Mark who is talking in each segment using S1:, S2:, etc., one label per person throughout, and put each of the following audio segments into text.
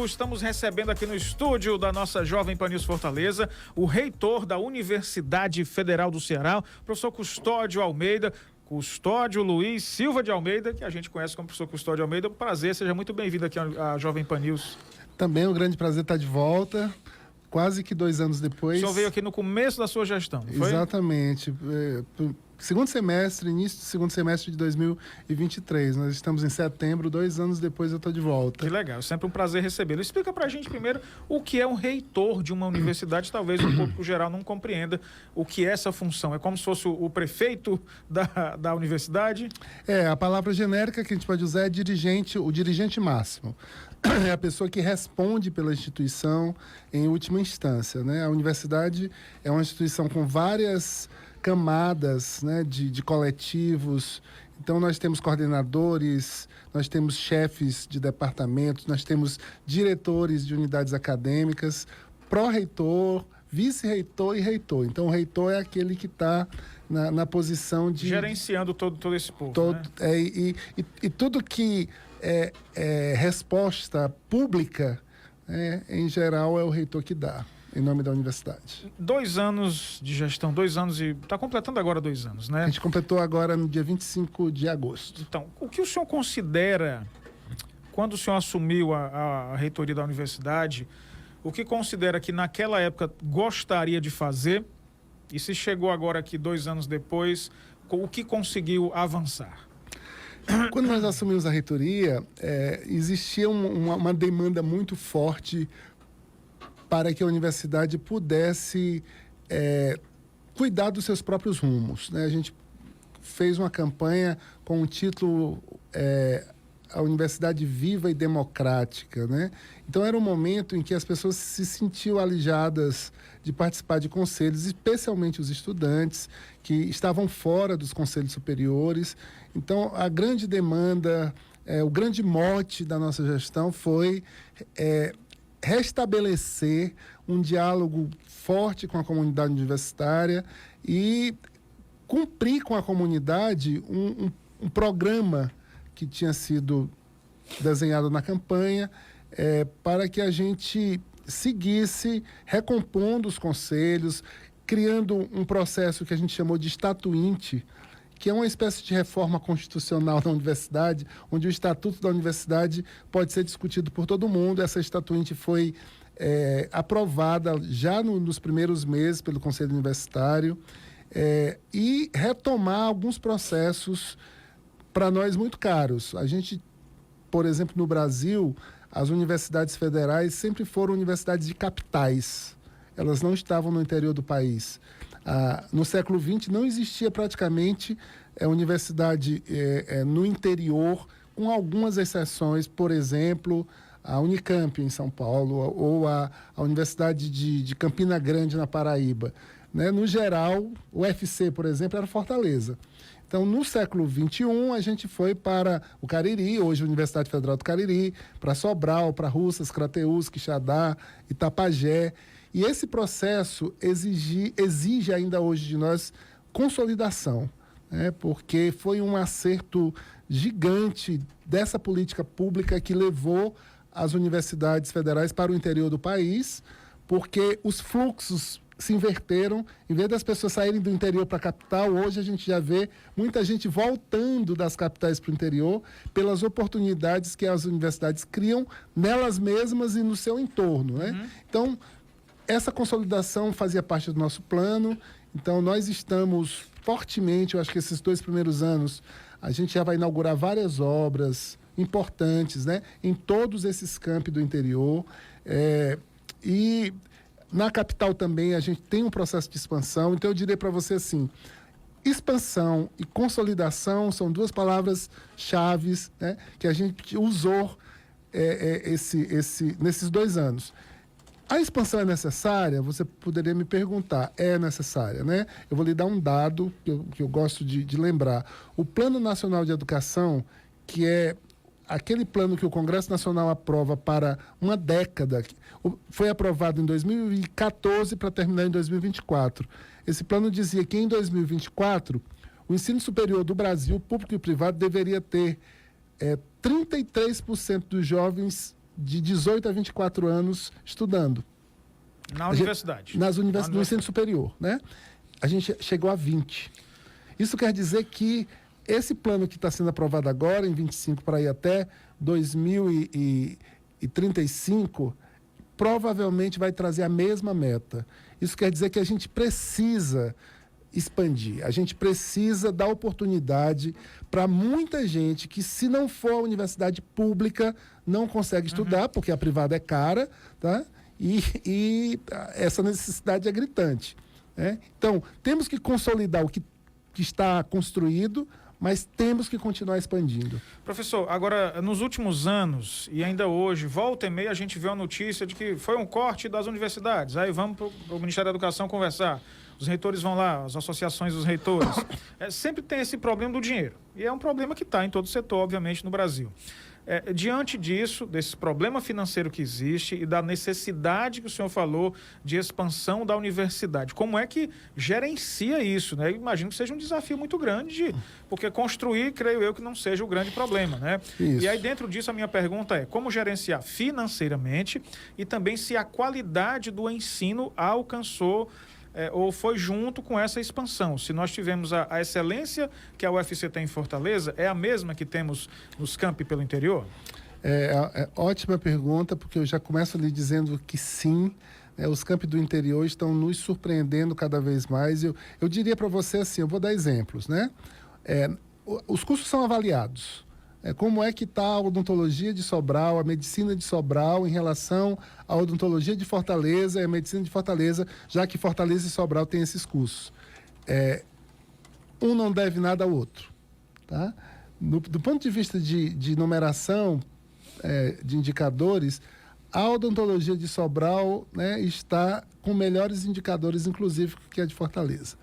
S1: domingo, estamos recebendo aqui no estúdio da nossa Jovem Pan News Fortaleza o reitor da Universidade Federal do Ceará, professor Custódio Almeida. Custódio Luiz Silva de Almeida, que a gente conhece como professor Custódio Almeida. Prazer, seja muito bem-vindo aqui à Jovem Pan News.
S2: Também é um grande prazer estar de volta, quase que 2 anos depois.
S1: O senhor veio aqui no começo da sua gestão, não foi?
S2: Exatamente. Segundo semestre, início do segundo semestre de 2023. Nós estamos em setembro, 2 anos depois eu estou de volta.
S1: Que legal, sempre um prazer recebê-lo. Explica pra gente primeiro o que é um reitor de uma universidade. Talvez o público geral não compreenda o que é essa função. É como se fosse o prefeito da universidade?
S2: A palavra genérica que a gente pode usar é dirigente, o dirigente máximo. É a pessoa que responde pela instituição em última instância, né? A universidade é uma instituição com várias camadas, né, de coletivos. Então nós temos coordenadores, nós temos chefes de departamentos, nós temos diretores de unidades acadêmicas, pró-reitor, vice-reitor e reitor. Então o reitor é aquele que está na posição de...
S1: gerenciando todo esse povo, né?
S2: E tudo que é resposta pública, em geral, é o reitor que dá, em nome da universidade.
S1: 2 anos de gestão, 2 anos e... está completando agora 2 anos, né?
S2: A gente completou agora no dia 25 de agosto.
S1: Então, o que o senhor considera, quando o senhor assumiu a reitoria da universidade, o que considera que naquela época gostaria de fazer, e se chegou agora aqui 2 anos depois, o que conseguiu avançar?
S2: Quando nós assumimos a reitoria, existia uma demanda muito forte para que a universidade pudesse cuidar dos seus próprios rumos, né? A gente fez uma campanha com o título A Universidade Viva e Democrática, né? Então era um momento em que as pessoas se sentiam alijadas de participar de conselhos, especialmente os estudantes que estavam fora dos conselhos superiores. Então a grande demanda, o grande mote da nossa gestão foi restabelecer um diálogo forte com a comunidade universitária e cumprir com a comunidade um programa que tinha sido desenhado na campanha para que a gente seguisse recompondo os conselhos, criando um processo que a gente chamou de estatuinte, que é uma espécie de reforma constitucional da universidade, onde o estatuto da universidade pode ser discutido por todo mundo. Essa estatuinte foi aprovada já nos primeiros meses pelo Conselho Universitário e retomar alguns processos para nós muito caros. A gente, por exemplo, no Brasil, as universidades federais sempre foram universidades de capitais. Elas não estavam no interior do país. No século XX não existia praticamente universidade no interior, com algumas exceções, por exemplo, a Unicamp em São Paulo ou a Universidade de Campina Grande na Paraíba, né? No geral, o UFC, por exemplo, era Fortaleza. Então, no século XXI, a gente foi para o Cariri, hoje a Universidade Federal do Cariri, para Sobral, para Russas, Crateús, Quixadá, Itapajé. E esse processo exige ainda hoje de nós consolidação, né? Porque foi um acerto gigante dessa política pública que levou as universidades federais para o interior do país, porque os fluxos se inverteram. Em vez das pessoas saírem do interior para a capital, hoje a gente já vê muita gente voltando das capitais para o interior pelas oportunidades que as universidades criam nelas mesmas e no seu entorno, né?
S1: Uhum.
S2: Então, essa consolidação fazia parte do nosso plano. Então, nós estamos fortemente, eu acho que esses 2 primeiros anos, a gente já vai inaugurar várias obras importantes, né, em todos esses campi do interior. E na capital também a gente tem um processo de expansão. Então, eu diria para você assim, expansão e consolidação são 2 palavras-chave, né, que a gente usou nesses 2 anos. A expansão é necessária? Você poderia me perguntar. É necessária, né? Eu vou lhe dar um dado que eu gosto de lembrar. O Plano Nacional de Educação, que é aquele plano que o Congresso Nacional aprova para uma década, foi aprovado em 2014 para terminar em 2024. Esse plano dizia que em 2024, o ensino superior do Brasil, público e privado, deveria ter 33% dos jovens de 18 a 24 anos estudando.
S1: Na universidade?
S2: Nas universidades, no ensino superior, né? A gente chegou a 20. Isso quer dizer que esse plano que está sendo aprovado agora, em 25, para ir até 2035, provavelmente vai trazer a mesma meta. Isso quer dizer que a gente precisa expandir, a gente precisa dar oportunidade para muita gente que, se não for a universidade pública, não consegue estudar, porque a privada é cara, tá? E essa necessidade é gritante, né? Então, temos que consolidar o que está construído, mas temos que continuar expandindo.
S1: Professor, agora, nos últimos anos, e ainda hoje, volta e meia, a gente vê a notícia de que foi um corte das universidades. Aí vamos para o Ministério da Educação conversar. Os reitores vão lá, as associações dos reitores. Sempre tem esse problema do dinheiro. E é um problema que está em todo o setor, obviamente, no Brasil. Diante disso, desse problema financeiro que existe e da necessidade que o senhor falou de expansão da universidade, como é que gerencia isso, né? Eu imagino que seja um desafio muito grande, porque construir, creio eu, que não seja o grande problema, né?
S2: Isso.
S1: E aí, dentro disso, a minha pergunta é como gerenciar financeiramente e também se a qualidade do ensino alcançou ou foi junto com essa expansão. Se nós tivemos a excelência que a UFC tem em Fortaleza, é a mesma que temos nos campi pelo interior?
S2: Ótima pergunta, porque eu já começo lhe dizendo que sim. Os campi do interior estão nos surpreendendo cada vez mais. Eu diria para você assim, eu vou dar exemplos, né? Os cursos são avaliados. Como é que está a odontologia de Sobral, a medicina de Sobral em relação à odontologia de Fortaleza e a medicina de Fortaleza, já que Fortaleza e Sobral têm esses cursos. Um não deve nada ao outro, tá? Do ponto de vista de numeração de indicadores, a odontologia de Sobral, né, está com melhores indicadores, inclusive, que a de Fortaleza.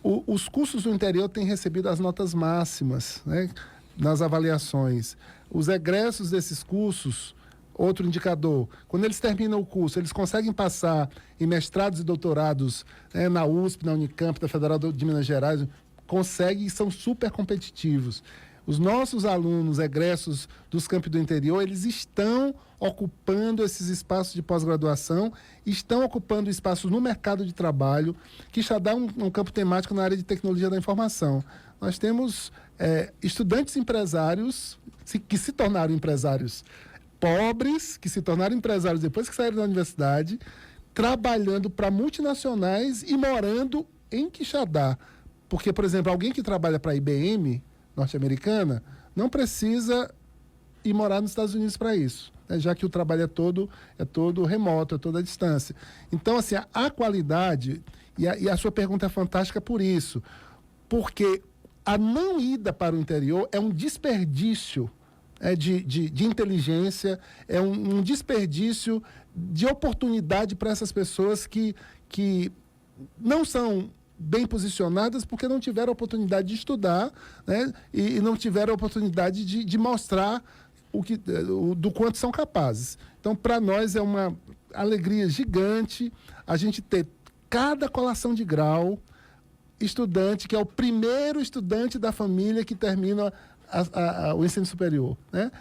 S2: Os cursos do interior têm recebido as notas máximas, né, nas avaliações. Os egressos desses cursos, outro indicador, quando eles terminam o curso, eles conseguem passar em mestrados e doutorados, né, na USP, na Unicamp, na Federal de Minas Gerais, conseguem e são super competitivos. Os nossos alunos egressos dos campi do interior, eles estão ocupando esses espaços de pós-graduação, estão ocupando espaços no mercado de trabalho, que já dá um campo temático na área de tecnologia da informação. Nós temos estudantes empresários que se tornaram empresários pobres, que se tornaram empresários depois que saíram da universidade, trabalhando para multinacionais e morando em Quixadá. Porque, por exemplo, alguém que trabalha para a IBM norte-americana não precisa ir morar nos Estados Unidos para isso, né? Já que o trabalho é todo remoto, é toda a distância. Então, assim, a qualidade, e a sua pergunta é fantástica por isso, porque a não ida para o interior é um desperdício de inteligência, é um desperdício de oportunidade para essas pessoas que não são bem posicionadas porque não tiveram a oportunidade de estudar, né, e não tiveram a oportunidade de mostrar do quanto são capazes. Então, para nós é uma alegria gigante a gente ter cada colação de grau estudante, que é o primeiro estudante da família que termina o ensino superior, né?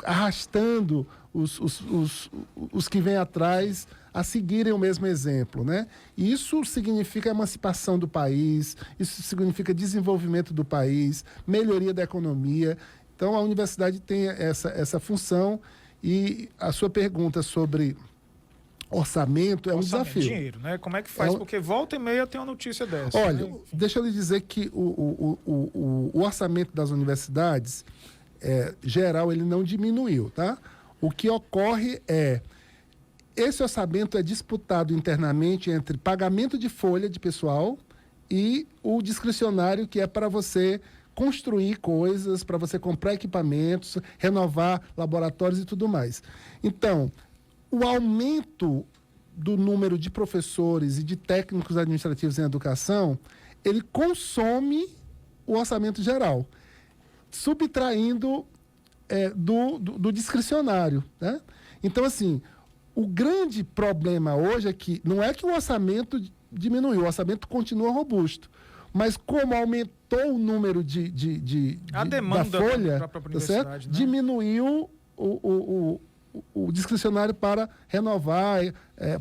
S2: Arrastando os que vêm atrás a seguirem o mesmo exemplo, né? Isso significa emancipação do país, isso significa desenvolvimento do país, melhoria da economia. Então, a universidade tem essa função, e a sua pergunta sobre orçamento é um desafio.
S1: Dinheiro, né? Como é que faz? Porque volta e meia tem uma notícia dessa.
S2: Olha,
S1: né?
S2: deixa eu lhe dizer que o orçamento das universidades, geral, ele não diminuiu, tá? O que ocorre esse orçamento é disputado internamente entre pagamento de folha de pessoal e o discricionário, que é para você construir coisas, para você comprar equipamentos, renovar laboratórios e tudo mais. Então, o aumento do número de professores e de técnicos administrativos em educação, ele consome o orçamento geral, subtraindo do discricionário, né? Então, assim, o grande problema hoje é que não é que o orçamento diminuiu, o orçamento continua robusto, mas como aumentou o número a demanda da folha, tá certo? Né? Diminuiu o discricionário para renovar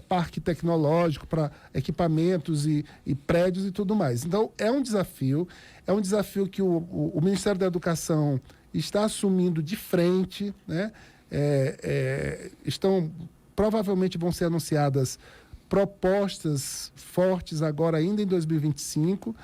S2: parque tecnológico, para equipamentos e prédios e tudo mais. Então, é um desafio que o Ministério da Educação está assumindo de frente, né? Provavelmente vão ser anunciadas propostas fortes agora, ainda em 2025,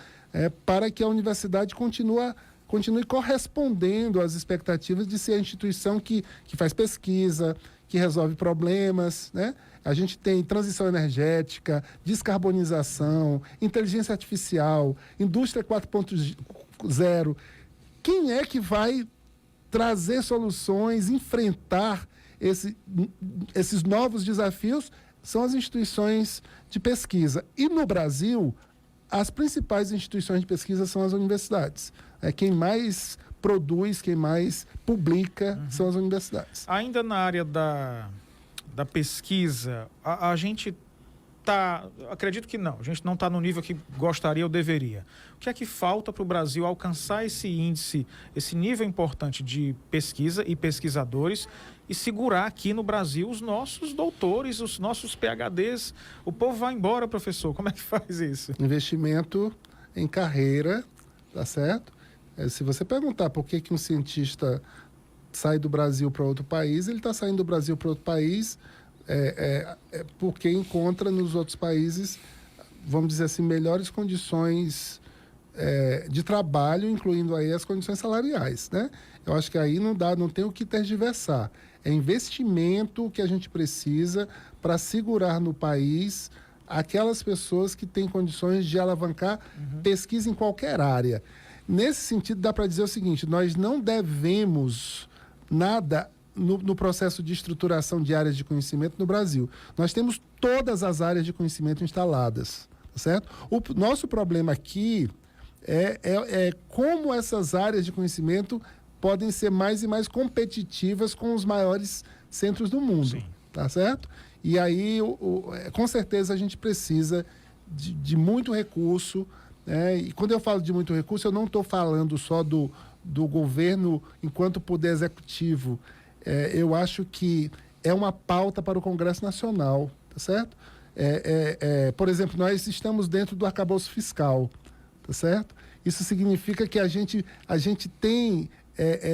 S2: para que a universidade continue correspondendo às expectativas de ser a instituição que faz pesquisa, que resolve problemas, né? A gente tem transição energética, descarbonização, inteligência artificial, indústria 4.0. Quem é que vai trazer soluções, enfrentar esses novos desafios? São as instituições de pesquisa. E no Brasil, as principais instituições de pesquisa são as universidades. Quem mais produz, quem mais publica são as universidades.
S1: Ainda na área da pesquisa, a gente está... Acredito que não. A gente não está no nível que gostaria ou deveria. O que é que falta para o Brasil alcançar esse índice, esse nível importante de pesquisa e pesquisadores e segurar aqui no Brasil os nossos doutores, os nossos PhDs? O povo vai embora, professor. Como é que faz isso?
S2: Investimento em carreira, tá certo? Se você perguntar por que um cientista sai do Brasil para outro país, ele está saindo do Brasil para outro país porque encontra nos outros países, vamos dizer assim, melhores condições de trabalho, incluindo aí as condições salariais, né? Eu acho que aí não tem o que tergiversar. É investimento que a gente precisa para segurar no país aquelas pessoas que têm condições de alavancar pesquisa em qualquer área. Nesse sentido, dá para dizer o seguinte: nós não devemos nada no processo de estruturação de áreas de conhecimento no Brasil. Nós temos todas as áreas de conhecimento instaladas, tá certo? O nosso problema aqui é como essas áreas de conhecimento podem ser mais e mais competitivas com os maiores centros do mundo. Sim. Tá certo? E aí, com certeza, a gente precisa de muito recurso, né? E quando eu falo de muito recurso, eu não estou falando só do governo enquanto poder executivo. Eu acho que é uma pauta para o Congresso Nacional, tá certo? Por exemplo, nós estamos dentro do arcabouço fiscal, tá certo? Isso significa que a gente tem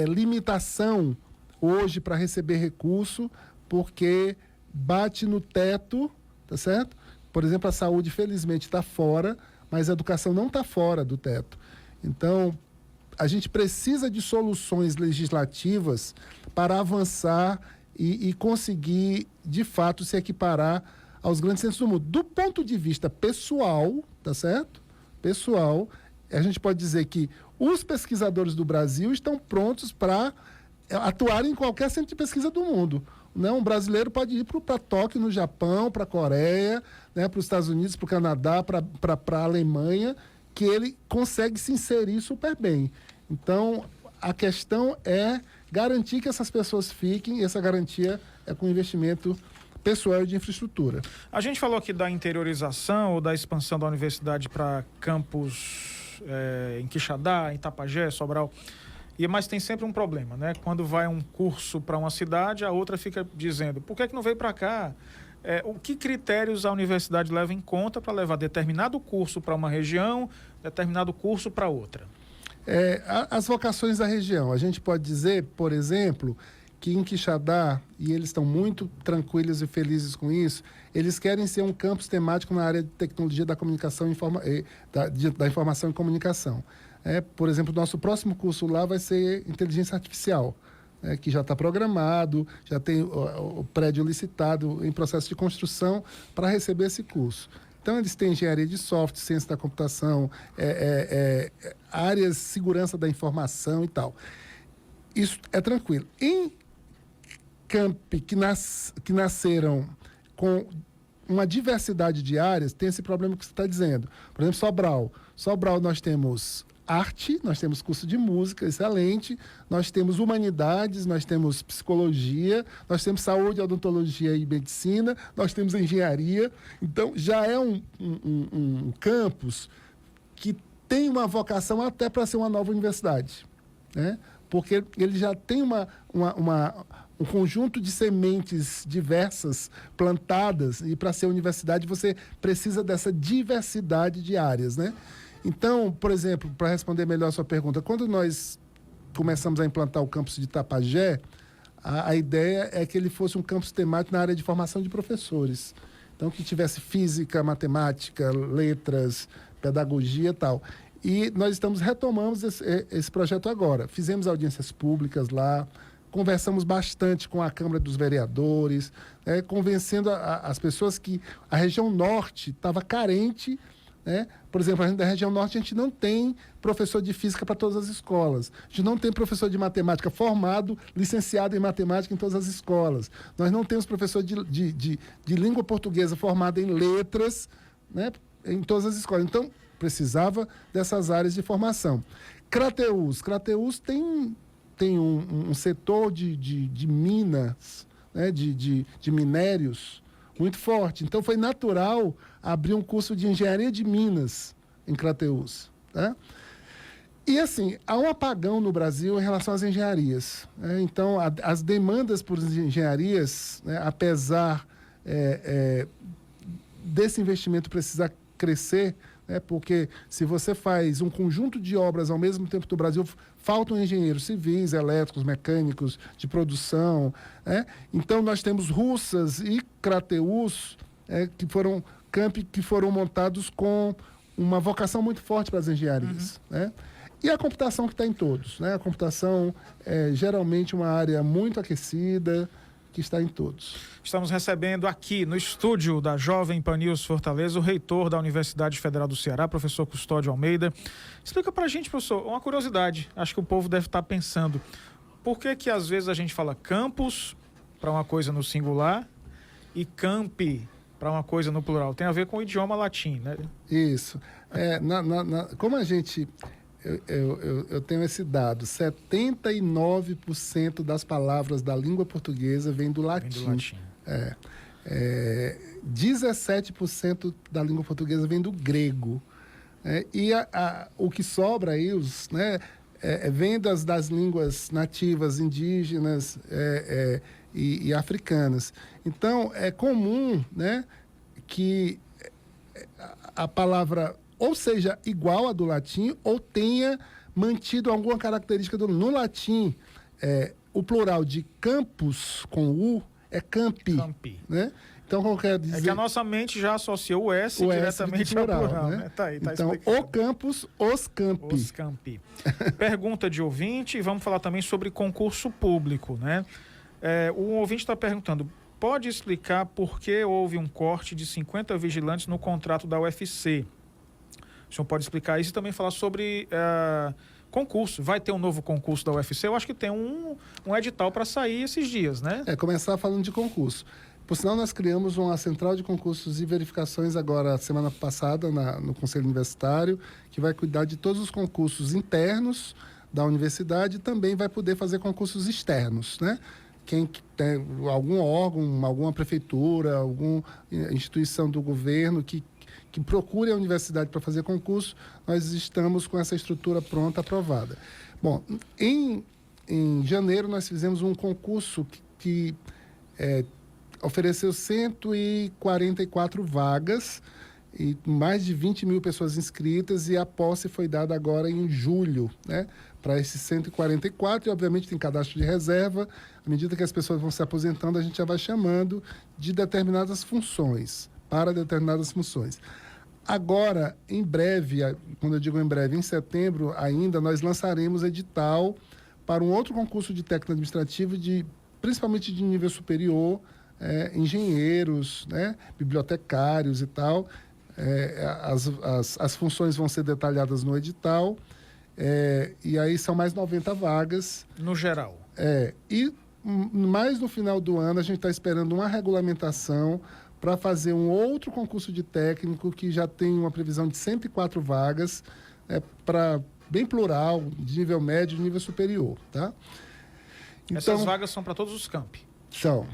S2: limitação hoje para receber recurso, porque bate no teto, tá certo? Por exemplo, a saúde, felizmente, está fora, mas a educação não está fora do teto. Então, a gente precisa de soluções legislativas para avançar e conseguir, de fato, se equiparar aos grandes centros do mundo. Do ponto de vista pessoal, tá certo? Pessoal, a gente pode dizer que os pesquisadores do Brasil estão prontos para atuar em qualquer centro de pesquisa do mundo. Né? Um brasileiro pode ir para Tóquio, no Japão, para a Coreia, né? Para os Estados Unidos, para o Canadá, para a Alemanha, que ele consegue se inserir super bem. Então, a questão é garantir que essas pessoas fiquem, e essa garantia é com investimento pessoal e de infraestrutura.
S1: A gente falou aqui da interiorização ou da expansão da universidade para campos em Quixadá, em Itapajé, Sobral. Mas tem sempre um problema, né? Quando vai um curso para uma cidade, a outra fica dizendo: por que não veio para cá? Que critérios a universidade leva em conta para levar determinado curso para uma região, determinado curso para outra?
S2: As vocações da região. A gente pode dizer, por exemplo, que em Quixadá, e eles estão muito tranquilos e felizes com isso, eles querem ser um campus temático na área de tecnologia da comunicação da informação e comunicação. Por exemplo, o nosso próximo curso lá vai ser inteligência artificial, que já está programado, já tem o prédio licitado em processo de construção para receber esse curso. Então, eles têm engenharia de software, ciência da computação, áreas de segurança da informação e tal. Isso é tranquilo. Em campi que nasceram com uma diversidade de áreas, tem esse problema que você está dizendo. Por exemplo, Sobral. Sobral nós temos arte, nós temos curso de música excelente, nós temos humanidades, nós temos psicologia, nós temos saúde, odontologia e medicina, nós temos engenharia. Então, já é um campus que tem uma vocação até para ser uma nova universidade, né? Porque ele já tem um conjunto de sementes diversas plantadas, e para ser universidade você precisa dessa diversidade de áreas, né? Então, por exemplo, para responder melhor a sua pergunta, quando nós começamos a implantar o campus de Tapajé, a ideia é que ele fosse um campus temático na área de formação de professores. Então, que tivesse física, matemática, letras, pedagogia e tal. E nós retomamos esse projeto agora. Fizemos audiências públicas lá, conversamos bastante com a Câmara dos Vereadores, convencendo as pessoas que a região norte estava carente, né? Por exemplo, da região norte a gente não tem professor de física para todas as escolas. A gente não tem professor de matemática formado, licenciado em matemática em todas as escolas. Nós não temos professor de língua portuguesa formado em letras, né, em todas as escolas. Então, precisava dessas áreas de formação. Crateús tem um setor de minas, né, de minérios muito forte. Então, foi natural abrir um curso de engenharia de minas em Crateús. Tá? E, assim, há um apagão no Brasil em relação às engenharias. Né? Então, as demandas por engenharias, né, apesar desse investimento precisar crescer, porque se você faz um conjunto de obras ao mesmo tempo no Brasil, faltam engenheiros civis, elétricos, mecânicos, de produção. Então, nós temos Russas e Crateús, que foram campi que foram montados com uma vocação muito forte para as engenharias. E a computação que está em todos. A computação é geralmente uma área muito aquecida, que está em todos.
S1: Estamos recebendo aqui no estúdio da Jovem Pan News Fortaleza o reitor da Universidade Federal do Ceará, professor Custódio Almeida. Explica para a gente, professor, uma curiosidade, acho que o povo deve estar pensando, por que às vezes a gente fala campus para uma coisa no singular e campi para uma coisa no plural? Tem a ver com o idioma latim, né?
S2: Isso. Como a gente... Eu tenho esse dado, 79% das palavras da língua portuguesa vem do latim. 17% da língua portuguesa vem do grego. E o que sobra aí, vem das línguas nativas, indígenas e africanas. Então, é comum, né, que a palavra ou seja igual à do latim, ou tenha mantido alguma característica no latim. O plural de campus com U é campi. Né? Então, como quer dizer...
S1: É que a nossa mente já associou o S diretamente ao plural. Né? Tá
S2: então, o campus, os campi.
S1: Os campi. Pergunta de ouvinte, e vamos falar também sobre concurso público. Né? O ouvinte está perguntando, pode explicar por que houve um corte de 50 vigilantes no contrato da UFC? O senhor pode explicar isso e também falar sobre concurso. Vai ter um novo concurso da UFC? Eu acho que tem um edital para sair esses dias, né?
S2: Começar falando de concurso. Por sinal, nós criamos uma central de concursos e verificações agora, semana passada, no Conselho Universitário, que vai cuidar de todos os concursos internos da universidade e também vai poder fazer concursos externos, né? Quem tem algum órgão, alguma prefeitura, alguma instituição do governo que procure a universidade para fazer concurso, nós estamos com essa estrutura pronta, aprovada. Bom, em janeiro nós fizemos um concurso que ofereceu 144 vagas e mais de 20 mil pessoas inscritas, e a posse foi dada agora em julho, né, para esses 144, e obviamente tem cadastro de reserva. À medida que as pessoas vão se aposentando, a gente já vai chamando de determinadas funções, para determinadas funções. Agora, em breve, quando eu digo em breve, em setembro ainda, nós lançaremos edital para um outro concurso de técnico administrativo, principalmente de nível superior, engenheiros, né, bibliotecários e tal. As funções vão ser detalhadas no edital, e aí são mais 90 vagas.
S1: No geral.
S2: E mais no final do ano a gente está esperando uma regulamentação para fazer um outro concurso de técnico que já tem uma previsão de 104 vagas, bem plural, de nível médio e nível superior. Tá?
S1: Então, essas vagas são para todos os campi?
S2: São.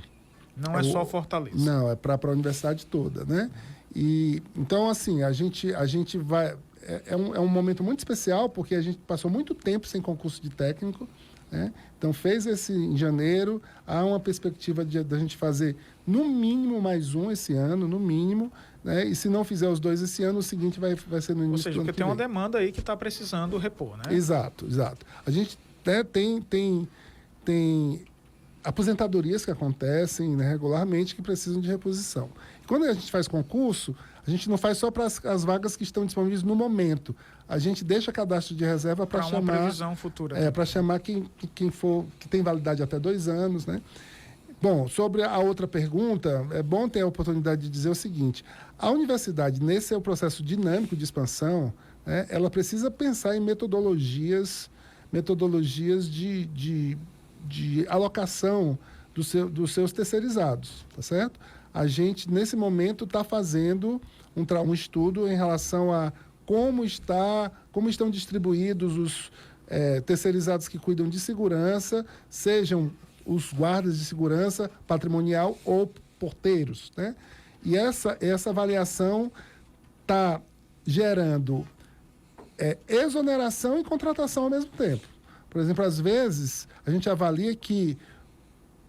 S1: Não é só Fortaleza?
S2: Não, é para a universidade toda, né? E, então, assim, a gente vai... É um momento muito especial, porque a gente passou muito tempo sem concurso de técnico. né? Então, fez esse em janeiro, há uma perspectiva da gente fazer no mínimo mais um esse ano, no mínimo, né? E se não fizer os 2 esse ano, o seguinte vai ser no início do ano.
S1: Ou seja, porque tem uma demanda aí que está precisando repor, né?
S2: Exato. A gente, né, tem aposentadorias que acontecem, né, regularmente que precisam de reposição. E quando a gente faz concurso, a gente não faz só para as vagas que estão disponíveis no momento. A gente deixa cadastro de reserva para chamar...
S1: Para uma previsão futura.
S2: Para chamar quem for, que tem validade até 2 anos, né? Bom, sobre a outra pergunta, é bom ter a oportunidade de dizer o seguinte: a universidade, nesse é o processo dinâmico de expansão, né, ela precisa pensar em metodologias de alocação dos seus terceirizados, tá certo? A gente, nesse momento, está fazendo um estudo em relação a como estão distribuídos os terceirizados que cuidam de segurança, sejam os guardas de segurança patrimonial ou porteiros, né? E essa avaliação está gerando exoneração e contratação ao mesmo tempo. Por exemplo, às vezes, a gente avalia que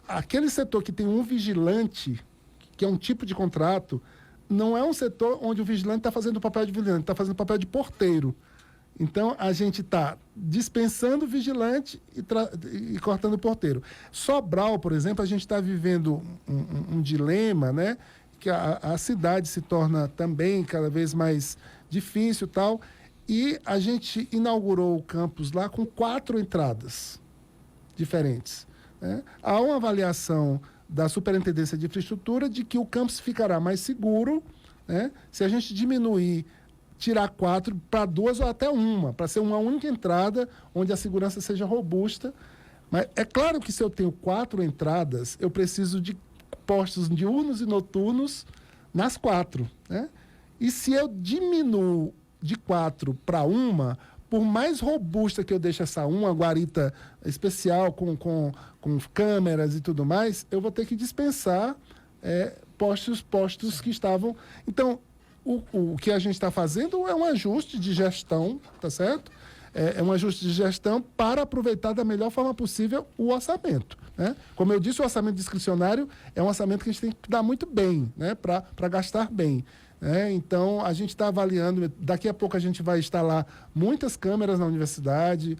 S2: aquele setor que tem um vigilante, que é um tipo de contrato, não é um setor onde o vigilante está fazendo o papel de vigilante, está fazendo o papel de porteiro. Então, a gente está dispensando o vigilante e cortando o porteiro. Sobral, por exemplo, a gente está vivendo um dilema, né? Que a cidade se torna também cada vez mais difícil e tal. E a gente inaugurou o campus lá com 4 entradas diferentes, né? Há uma avaliação da Superintendência de Infraestrutura de que o campus ficará mais seguro, né, se a gente tirar 4 para 2 ou até 1, para ser uma única entrada onde a segurança seja robusta. Mas é claro que se eu tenho 4 entradas, eu preciso de postos diurnos e noturnos nas 4, né? E se eu diminuo de 4 para 1, por mais robusta que eu deixe essa uma guarita especial com câmeras e tudo mais, eu vou ter que dispensar postos que estavam... Então, o que a gente está fazendo é um ajuste de gestão, tá certo? É um ajuste de gestão para aproveitar da melhor forma possível o orçamento, né? Como eu disse, o orçamento discricionário é um orçamento que a gente tem que dar muito bem, né, para gastar bem. Então, a gente está avaliando, daqui a pouco a gente vai instalar muitas câmeras na universidade,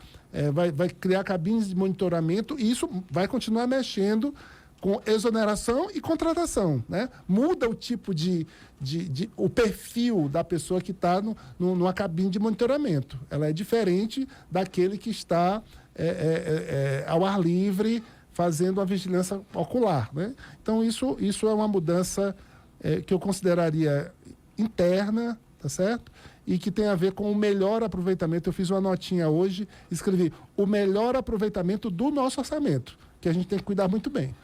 S2: vai criar cabines de monitoramento, e isso vai continuar mexendo com exoneração e contratação, né? Muda o tipo o perfil da pessoa que está numa cabine de monitoramento. Ela é diferente daquele que está ao ar livre fazendo a vigilância ocular, né? Então, isso é uma mudança que eu consideraria interna, tá certo? E que tem a ver com o melhor aproveitamento. Eu fiz uma notinha hoje, escrevi o melhor aproveitamento do nosso orçamento, que a gente tem que cuidar muito bem.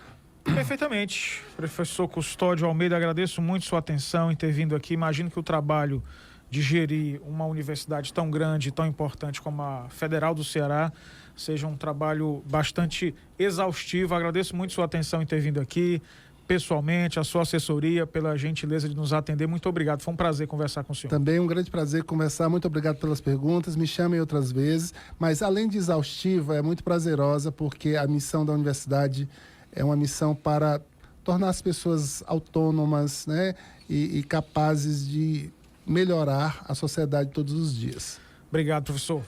S1: Perfeitamente. Professor Custódio Almeida, agradeço muito sua atenção em ter vindo aqui. Imagino que o trabalho de gerir uma universidade tão grande, tão importante como a Federal do Ceará, seja um trabalho bastante exaustivo. Agradeço muito sua atenção em ter vindo aqui, pessoalmente, a sua assessoria, pela gentileza de nos atender. Muito obrigado. Foi um prazer conversar com o senhor.
S2: Também um grande prazer conversar. Muito obrigado pelas perguntas. Me chamem outras vezes. Mas, além de exaustiva, é muito prazerosa, porque a missão da universidade é uma missão para tornar as pessoas autônomas, né, e capazes de melhorar a sociedade todos os dias.
S1: Obrigado, professor.